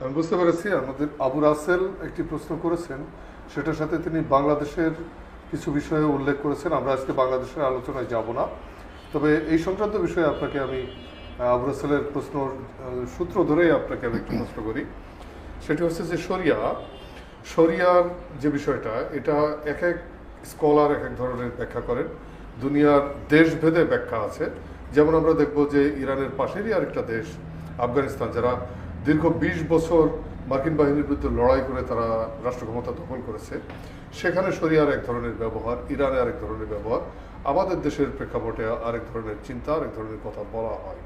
আমি বুঝতে পেরেছি। আমাদের আবু রাসেল একটি প্রশ্ন করেছেন, সেটার সাথে তিনি বাংলাদেশের কিছু বিষয়ে উল্লেখ করেছেন। আমরা আজকে বাংলাদেশের আলোচনায় যাব না, তবে এই সংক্রান্ত বিষয়ে আপনাকে আমি আবু রাসেলের প্রশ্ন সূত্র ধরেই আপনাকে আমি একটু প্রশ্ন করি। সেটি হচ্ছে যে শরিয়ার যে বিষয়টা, এটা এক এক স্কলার এক এক ধরনের ব্যাখ্যা করেন। দুনিয়ার দেশভেদে ব্যাখ্যা আছে। যেমন আমরা দেখব যে ইরানের পাশেরই আরেকটা দেশ আফগানিস্তান, যারা দীর্ঘ 20 বছর মার্কিন বাহিনীর বিরুদ্ধে লড়াই করে তারা রাষ্ট্র ক্ষমতা দখল করেছে, সেখানে শরিয়ার এক ধরনের ব্যবহার, ইরানে আরেক ধরনের ব্যবহার, আমাদের দেশের প্রেক্ষাপটে আরেক ধরনের চিন্তা, আরেক ধরনের কথা বলা হয়।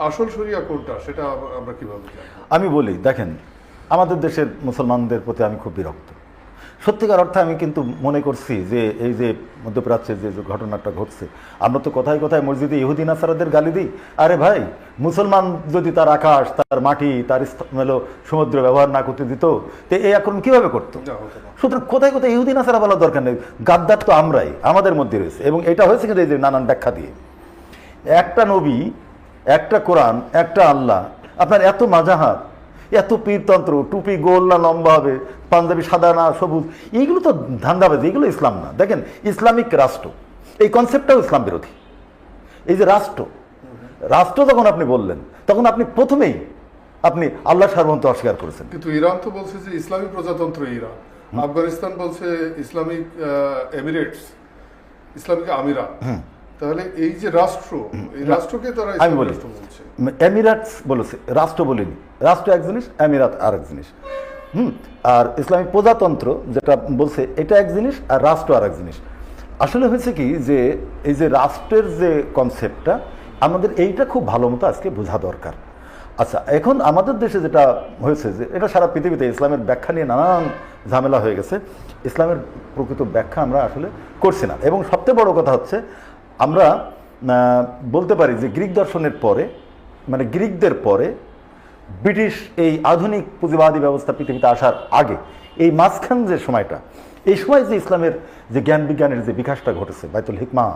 আসল শরিয়া কোনটা সেটা আমরা কিভাবে জানি? আমি বলি, দেখেন, আমাদের দেশের মুসলমানদের প্রতি আমি খুব বিরক্ত। সত্যিকার অর্থে আমি কিন্তু মনে করছি যে এই যে মধ্যপ্রাচ্যে যে ঘটনাটা ঘটছে, আমরা তো কথায় কথায় মসজিদে ইহুদি নাসারাদের গালি দিই। আরে ভাই, মুসলমান যদি তার আকাশ, তার মাটি, তার সমুদ্র ব্যবহার না করতে দিত, তো এই আক্রমণ কীভাবে করতো? সুতরাং কোথায় কোথায় ইহুদি নাসারা বলার দরকার নেই। গাদ্দার তো আমরাই, আমাদের মধ্যে রয়েছে। এবং এটা হয়েছে কিন্তু এই যে নানান ব্যাখ্যা দিয়ে, একটা নবী, একটা কোরআন, একটা আল্লাহ, আপনার এত মাজাহাত, এত পীরতন্ত্র, টুপি গোল না লম্বা হবে, পাঞ্জাবি সাদা না সবুজ, এইগুলো তো ধান্দাবাজি, এগুলো ইসলাম না। দেখেন, ইসলামিক রাষ্ট্র, এই কনসেপ্টটাও ইসলাম বিরোধী। এই যে রাষ্ট্র যখন আপনি বললেন, তখন আপনি প্রথমেই আপনি আল্লাহ সার্বভৌমত্ব অস্বীকার করেছেন। কিন্তু ইরান তো বলছে যে ইসলামী প্রজাতন্ত্র ইরান, আফগানিস্তান বলছে ইসলামিক এমিরেটস, ইসলামিক আমিরাত। তাহলে এই যে রাষ্ট্র, এই রাষ্ট্রকে তারা আমি বলি, এমিরাটস বলেছে, রাষ্ট্র বলিনি। রাষ্ট্র এক জিনিস, এমিরাত আর এক জিনিস। আর ইসলামিক প্রজাতন্ত্র যেটা বলছে, এটা এক জিনিস, আর রাষ্ট্র আর এক জিনিস। আসলে হয়েছে কি, যে এই যে রাষ্ট্রের যে কনসেপ্টটা, আমাদের এইটা খুব ভালো মতো আজকে বোঝা দরকার। আচ্ছা, এখন আমাদের দেশে যেটা হয়েছে, যে এটা সারা পৃথিবীতে ইসলামের ব্যাখ্যা নিয়ে নানান ঝামেলা হয়ে গেছে। ইসলামের প্রকৃত ব্যাখ্যা আমরা আসলে করছি না। এবং সবচেয়ে বড় কথা হচ্ছে, আমরা বলতে পারি যে গ্রিক দর্শনের পরে, মানে গ্রিকদের পরে ব্রিটিশ এই আধুনিক পুঁজিবাদী ব্যবস্থা পৃথিবীতে আসার আগে, এই মাঝখান যে সময়টা, এই সময় যে ইসলামের যে জ্ঞান বিজ্ঞানের যে বিকাশটা ঘটেছে, বাইতুল হিকমা,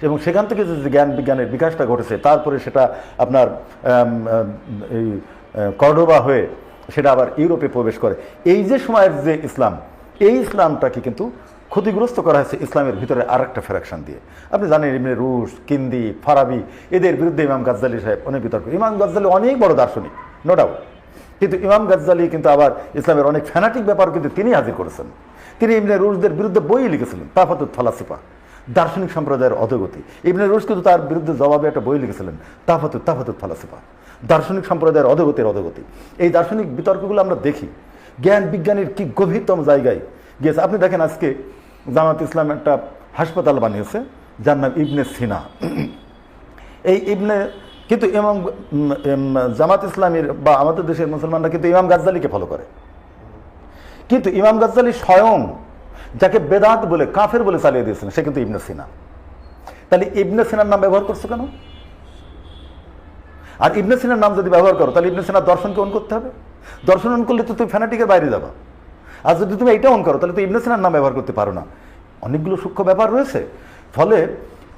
এবং সেখান থেকে যে জ্ঞান বিজ্ঞানের বিকাশটা ঘটেছে, তারপরে সেটা আপনার এই কর্ডোবা হয়ে সেটা আবার ইউরোপে প্রবেশ করে। এই যে সময়ের যে ইসলাম, এই ইসলামটাকে কিন্তু ক্ষতিগ্রস্ত করা হয়েছে ইসলামের ভিতরে আরেকটা ফ্যাকশন দিয়ে। আপনি জানেন, ইবনে রুশ, কিন্দি, ফারাবি, এদের বিরুদ্ধে ইমাম গাজ্জালি সাহেব অনেক বিতর্ক। ইমাম গাজ্জালি অনেক বড় দার্শনিক, নো ডাউট, কিন্তু ইমাম গাজ্জালি কিন্তু আবার ইসলামের অনেক ফ্যানাটিক ব্যাপার কিন্তু তিনি হাজির করেছেন। তিনি ইবনে রুশদের বিরুদ্ধে বই লিখেছিলেন, তাফাতুত ফালাসিফা, দার্শনিক সম্প্রদায়ের অধোগতি। ইবনে রুশ কিন্তু তার বিরুদ্ধে জবাবে একটা বই লিখেছিলেন, তাফাতুত ফালাসিফা, দার্শনিক সম্প্রদায়ের অধোগতি। এই দার্শনিক বিতর্কগুলো আমরা দেখি জ্ঞান বিজ্ঞানের কি গভীরতম জায়গায় গিয়েছে। আপনি দেখেন, আজকে জামাত ইসলাম একটা হাসপাতাল বানিয়েছে যার নাম ইবনে সিনা। এই কিন্তু জামাত ইসলামের বা আমাদের দেশের মুসলমানরা কিন্তু ইমাম গাজ্জালিকে ফলো করে। কিন্তু ইমাম গাজ্জালি স্বয়ং যাকে বেদাত বলে, কাফের বলে চালিয়ে দিয়েছেন, সে কিন্তু ইবনে সিনা। তাহলে ইবনে সিনার নাম ব্যবহার করছো কেন? আর ইবনে সিনার নাম যদি ব্যবহার করো, তাহলে ইবনে সিনার দর্শনকে অন করতে হবে। দর্শন অন করলে তো তুমি ফ্যানাটিকের বাইরে যাবা। আর যদি তুমি এটা অন করো, তাহলে তো ইবনে সিনার নাম ব্যবহার করতে পারো না। অনেকগুলো সূক্ষ্ম ব্যাপার রয়েছে। ফলে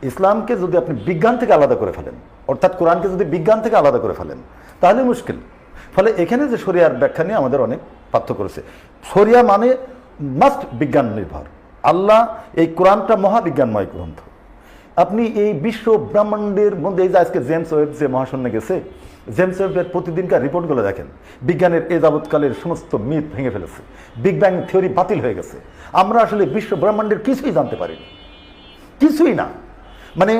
ইসলামকে যদি আপনি বিজ্ঞান থেকে আলাদা করে ফেলেন, অর্থাৎ কোরআনকে যদি বিজ্ঞান থেকে আলাদা করে ফেলেন, তাহলে মুশকিল। ফলে এখানে যে শরিয়ার ব্যাখ্যা নিয়ে আমাদের অনেক পার্থক্য রয়েছে। শরিয়া মানে মাস্ট বিজ্ঞান নির্ভর। আল্লাহ, এই কোরআনটা মহাবিজ্ঞানময় গ্রন্থ। আপনি এই বিশ্ব ব্রহ্মাণ্ডের মধ্যে, এই যে আজকে জেমস ওয়েব যে মহাশূন্যে গেছে, জেমস ওয়েবের প্রতিদিনকার রিপোর্টগুলো দেখেন, বিজ্ঞানের এ যাবৎকালের সমস্ত মিথ ভেঙে ফেলেছে, বিগ ব্যাং থিওরি বাতিল হয়ে গেছে। আমরা আসলে বিশ্ব ব্রহ্মাণ্ডের কিছুই জানতে পারিনি, কিছুই না। মানে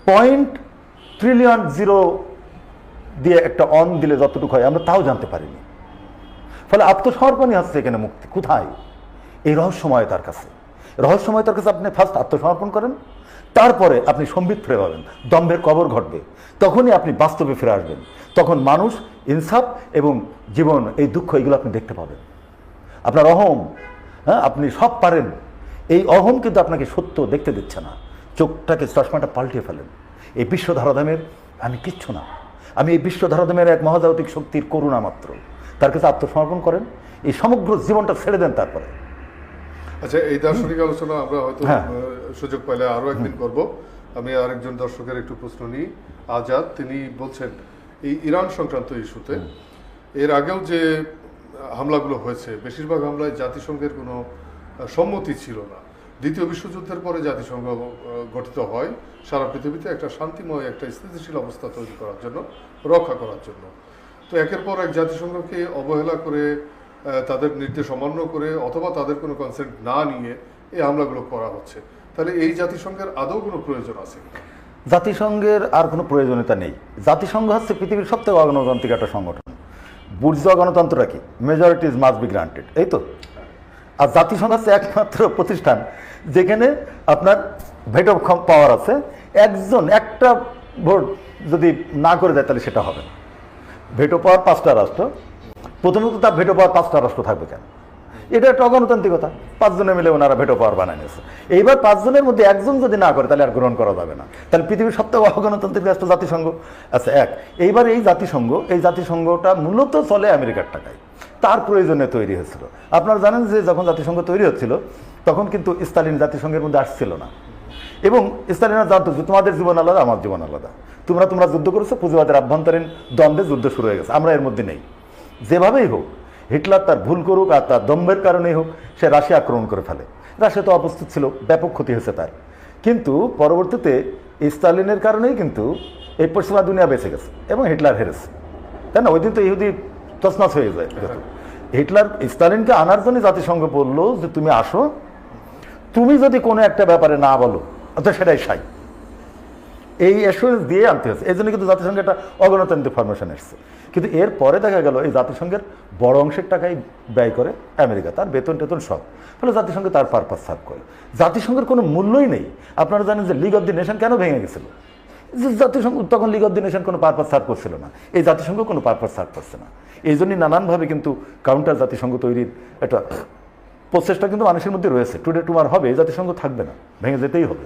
0.0 দিয়ে একটা অন দিলে যতটুকু হয়, আমরা তাও জানতে পারিনি। ফলে আত্মসমর্পণই হচ্ছে এখানে মুক্তি। কোথায়? এই রহস্যময়তার কাছে। রহস্যময়তার কাছে আপনি ফার্স্ট আত্মসমর্পণ করেন, তারপরে আপনি সম্বিত ফিরে পাবেন, দম্ভের কবর ঘটবে, তখনই আপনি বাস্তবে ফিরে আসবেন। তখন মানুষ, ইনসাফ এবং জীবন, এই দুঃখ, এগুলো আপনি দেখতে পাবেন। আপনার অহম, আপনি সব পারেন, এই অহম কিন্তু আপনাকে সত্য দেখতে দিচ্ছে না। চোখটাকে, চশমাটা পাল্টিয়ে ফেলেন। এই বিশ্ব ধারাধামের আমি কিচ্ছু না, আমি এই বিশ্ব ধারাধামের এক মহাজাগতিক শক্তির করুণা মাত্র। তার কাছে আত্মসমর্পণ করেন, এই সমগ্র জীবনটা ছেড়ে দেন। তারপরে আচ্ছা, এই দার্শনিক আলোচনা আমরা হয়তো সুযোগ পাইলে আরো একদিন করব। আমি আরেকজন দর্শকের একটু প্রশ্ন নিই। আজাদ, তিনি বলছেন এই ইরান সংক্রান্ত ইস্যুতে এর আগেও যে হামলাগুলো হয়েছে বেশিরভাগ হামলায় জাতিসংঘের কোনো সম্মতি ছিল না। দ্বিতীয় বিশ্বযুদ্ধের পরে জাতিসংঘ গঠিত হয় সারা পৃথিবীতে একটা শান্তিময় একটা স্থিতিশীল অবস্থা তৈরি করার জন্য, রক্ষা করার জন্য। তো একের পর এক জাতিসংঘকে অবহেলা করে, তাদের নির্দেশ অমান্য করে অথবা তাদের কোনো কনসেন্ট না নিয়ে এই হামলাগুলো করা হচ্ছে। তাহলে এই জাতিসংঘের আদৌ কোনো প্রয়োজন আছে কিনা? জাতিসংঘের আর কোনো প্রয়োজনীয়তা নেই। জাতিসংঘ হচ্ছে পৃথিবীর সবথেকে অগণতান্ত্রিক একটা সংগঠন। বুর্জোয়া গণতন্ত্রটা কি? মেজরিটিজ মাস্ট বি গ্রান্টেড, এই তো। আর জাতিসংঘ হচ্ছে একমাত্র প্রতিষ্ঠান যেখানে আপনার ভেটো পাওয়ার আছে। একজন একটা ভোট যদি না করে দেয় তাহলে সেটা হবে না। ভেটো পাওয়ার 5টা রাষ্ট্র, প্রথমত তার ভেটো পাওয়ার 5টা রাষ্ট্র থাকবে কেন? এটা একটা অগণতান্ত্রিকতা। 5 জনে মিলে ওনারা ভেটো পাওয়ার বানায় নিয়েছে। এইবার 5 জনের মধ্যে একজন যদি না করে তাহলে আর গ্রহণ করা যাবে না। তাহলে পৃথিবীর সবথেকে অগণতান্ত্রিক রাষ্ট্র জাতিসংঘ। আচ্ছা, এইবার এই জাতিসংঘটা মূলত চলে আমেরিকার টাকায়। তার প্রয়োজনে তৈরি হয়েছিল। আপনারা জানেন যে যখন জাতিসংঘ তৈরি হচ্ছিল তখন কিন্তু স্টালিন জাতিসংঘের মধ্যে আসছিল না। এবং স্টালিনরা জানতো যে তোমাদের জীবন আলাদা, আমার জীবন আলাদা। তোমরা যুদ্ধ করেছো, পুঁজিবাদের আভ্যন্তরীণ দ্বন্দ্বে যুদ্ধ শুরু হয়ে গেছে, আমরা এর মধ্যে নেই। যেভাবেই হোক, হিটলার তার ভুল করুক আর তার দম্ভের কারণেই হোক, সে রাশিয়া আক্রমণ করে ফেলে। রাশিয়া তো অপ্রস্তুত ছিল, ব্যাপক ক্ষতি হয়েছে তার। কিন্তু পরবর্তীতে স্টালিনের কারণেই কিন্তু এই পশ্চিমা দুনিয়া বেঁচে গেছে এবং হিটলার হেরেছে, তাই না? ওই দিন তো ইহুদি তছনছ হয়ে যায়। হিটলার স্টালিনকে আনার জন্য জাতিসংঘ বললো যে তুমি আসো, তুমি যদি কোনো একটা ব্যাপারে না বলো তো সেটাই সাই। এই অ্যাসুরেন্স দিয়ে আনতে হয়েছে। এই জন্য কিন্তু জাতিসংঘের একটা অগণতান্ত্রিক ফরমেশন এসছে। কিন্তু এর পরে দেখা গেল এই জাতিসংঘের বড় অংশের টাকাই ব্যয় করে আমেরিকা, তার বেতন টেতন সব। ফলে জাতিসংঘ তার পারপাস সার্ভ করে। জাতিসংঘের কোনো মূল্যই নেই। আপনারা জানেন যে লিগ অফ দি নেশন কেন ভেঙে গেছিল? যে জাতিসংঘ তখন লিগ অফ দি নেশন কোনো পারপাস সার্ভ করছিল না, এই জাতিসংঘ কোনো পারপাস সার্ভ করছে না। এই জন্যই নানানভাবে কিন্তু কাউন্টার জাতিসংঘ তৈরির একটা প্রচেষ্টা কিন্তু মানুষের মধ্যে রয়েছে। টুডে টুমার হবে, এই জাতিসংঘ থাকবে না, ভেঙে যেতেই হবে।